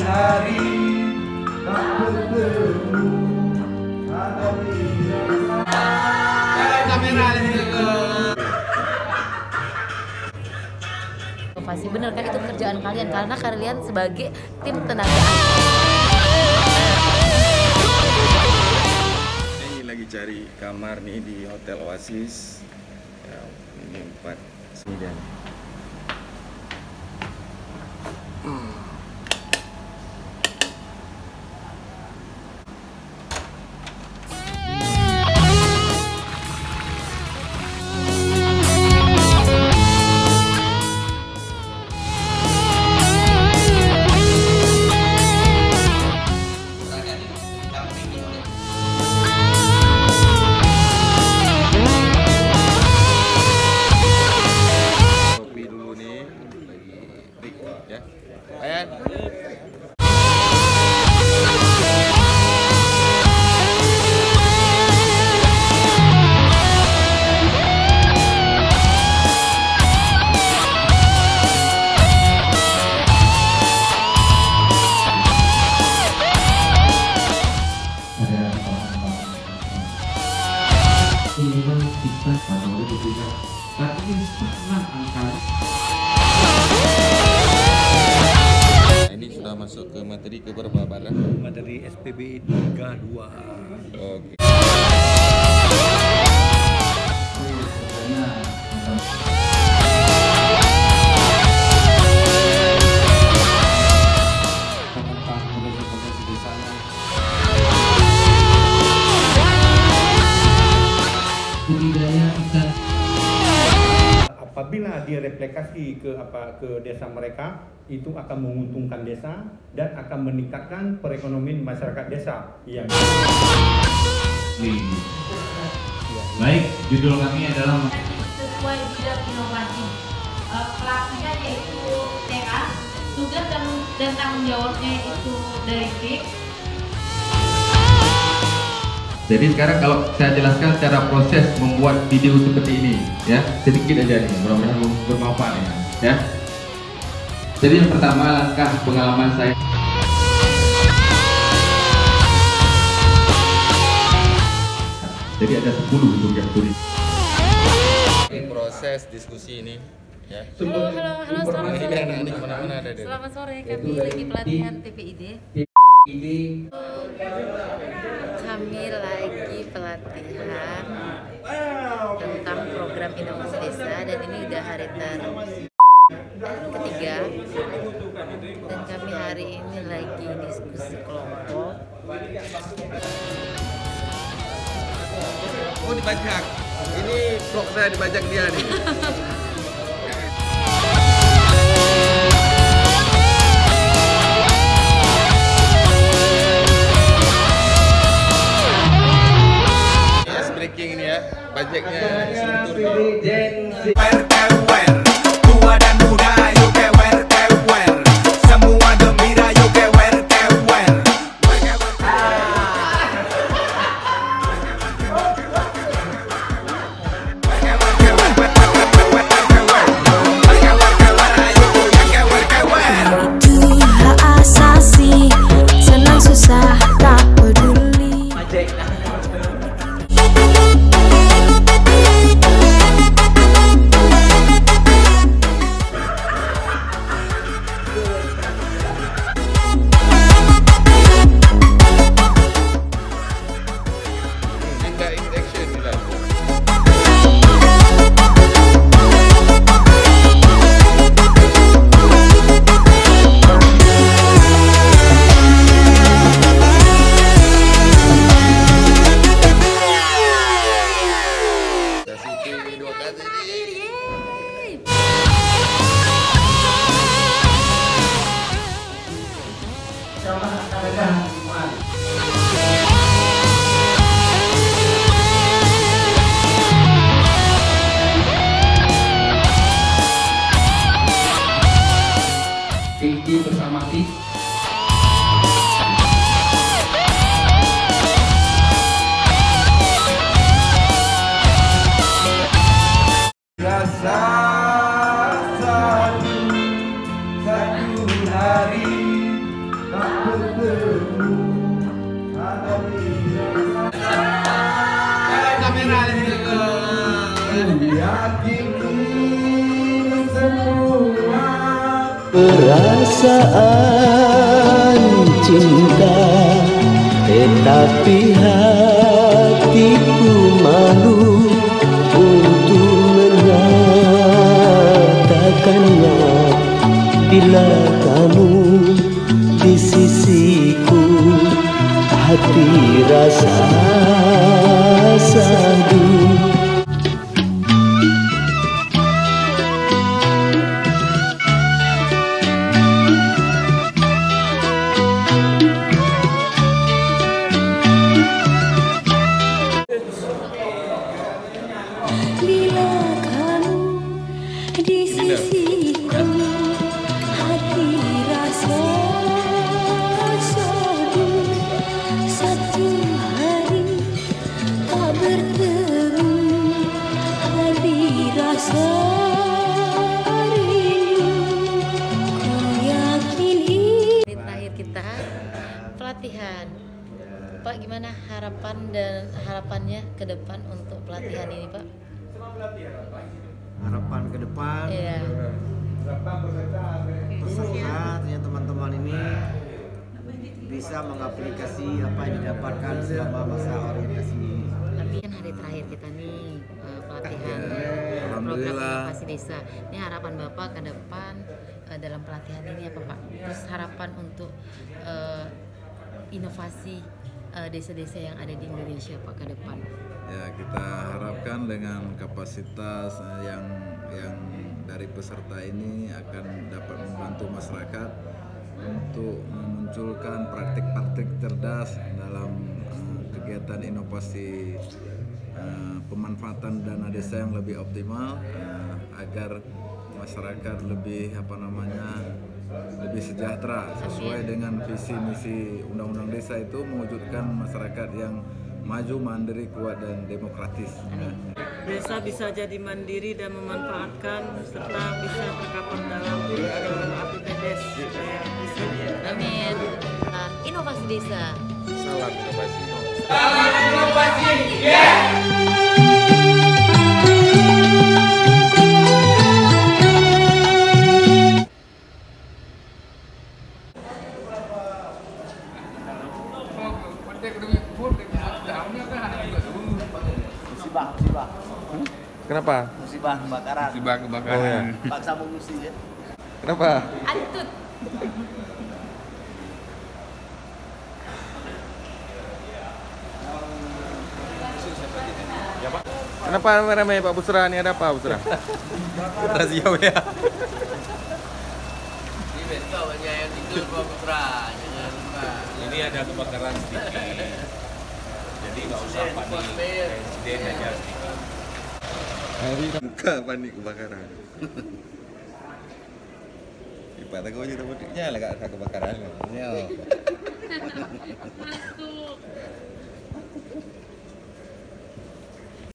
hari tak bertemu ada inovasi bener kan, itu kerjaan kalian karena kalian sebagai tim tenaga. Ini lagi cari kamar nih di Hotel Oasis. Ya, ini 4 ya. Ayan. Memang bisa patroli berbeda, tapi stagnan angka. Ini sudah masuk ke materi ke berapa barang? Materi SPB 32. Oke. Tentang potensi desanya. Budidaya ikan. Apabila dia replikasi ke desa mereka, itu akan menguntungkan desa dan akan meningkatkan perekonomian masyarakat desa. Yang Baik, judul kami adalah sesuai bidang inovasi. Pelakunya yaitu TA, tugas dan tanggung jawabnya itu dari KIK. Jadi sekarang kalau saya jelaskan secara proses membuat video seperti ini, ya sedikit aja nih, mudah-mudahan bermanfaat ya. Jadi yang pertama langkah pengalaman saya. Jadi ada 10 untuk yang tulis. Ini proses diskusi ini, ya. Halo, selamat Ini sore. anak-anak kemana-mana ada deh. Selamat sore, kami lagi pelatihan TPID. Kami lagi pelatihan tentang program inovasi desa dan ini udah hari ketiga dan kami hari ini lagi diskusi kelompok. Oh, dibajak. Ini vlog saya dibajak dia nih. Yes, breaking ini ya. Bajaknya struktur nih. tua dan muda yuk kewer semua gembira yuk kewer Hak asasi, senang susah tak peduli. Tidak in action bila. Kasih TV 2 kali nih. Tinggi bersama tim. Rasa satu hari Perasaan cinta, tetapi hatiku malu untuk menyatakannya. Bila kamu di sisiku, hati rasa sadu. Bila kamu di sisiku, hati rasa sadu. Satu hari tak bertemu, hati rasa rindu. Ku yakin ini Terakhir kita pelatihan. Pak, gimana harapannya ke depan untuk pelatihan ini, Pak? Harapan ke depan Iya. peserta teman-teman ini bisa mengaplikasi apa yang didapatkan selama masa orientasi ini. Tapi kan hari terakhir kita nih pelatihan program Alhamdulillah. inovasi desa. Ini harapan Bapak ke depan dalam pelatihan ini apa, Pak? Terus harapan untuk inovasi desa-desa yang ada di Indonesia, Pak, ke depan. Ya, kita harapkan dengan kapasitas yang dari peserta ini akan dapat membantu masyarakat untuk memunculkan praktik-praktik cerdas dalam kegiatan inovasi pemanfaatan dana desa yang lebih optimal, agar masyarakat lebih lebih sejahtera sesuai dengan visi misi Undang-Undang Desa itu, mewujudkan masyarakat yang maju, mandiri, kuat dan demokratis. Desa bisa jadi mandiri dan memanfaatkan serta bisa terkapar dalam APBDes. Amin. Inovasi desa. Salam inovasi. Musibah. Kenapa? Musibah kebakaran. Oh, ya. Paksa mengungsi ya. Kenapa? Antut. Kenapa ramai Pak Busra? Ini ada apa Busra? Razia ya. Ini besok banyak yang tidur Pak Putra. Jangan lupa. Ini ada kebakaran sedikit, jadi nggak usah panik, insiden aja sedikit. Buka panik kebakaran. Ibarat kau cerita mutiknya lah gak ada kebakaran. Masuk.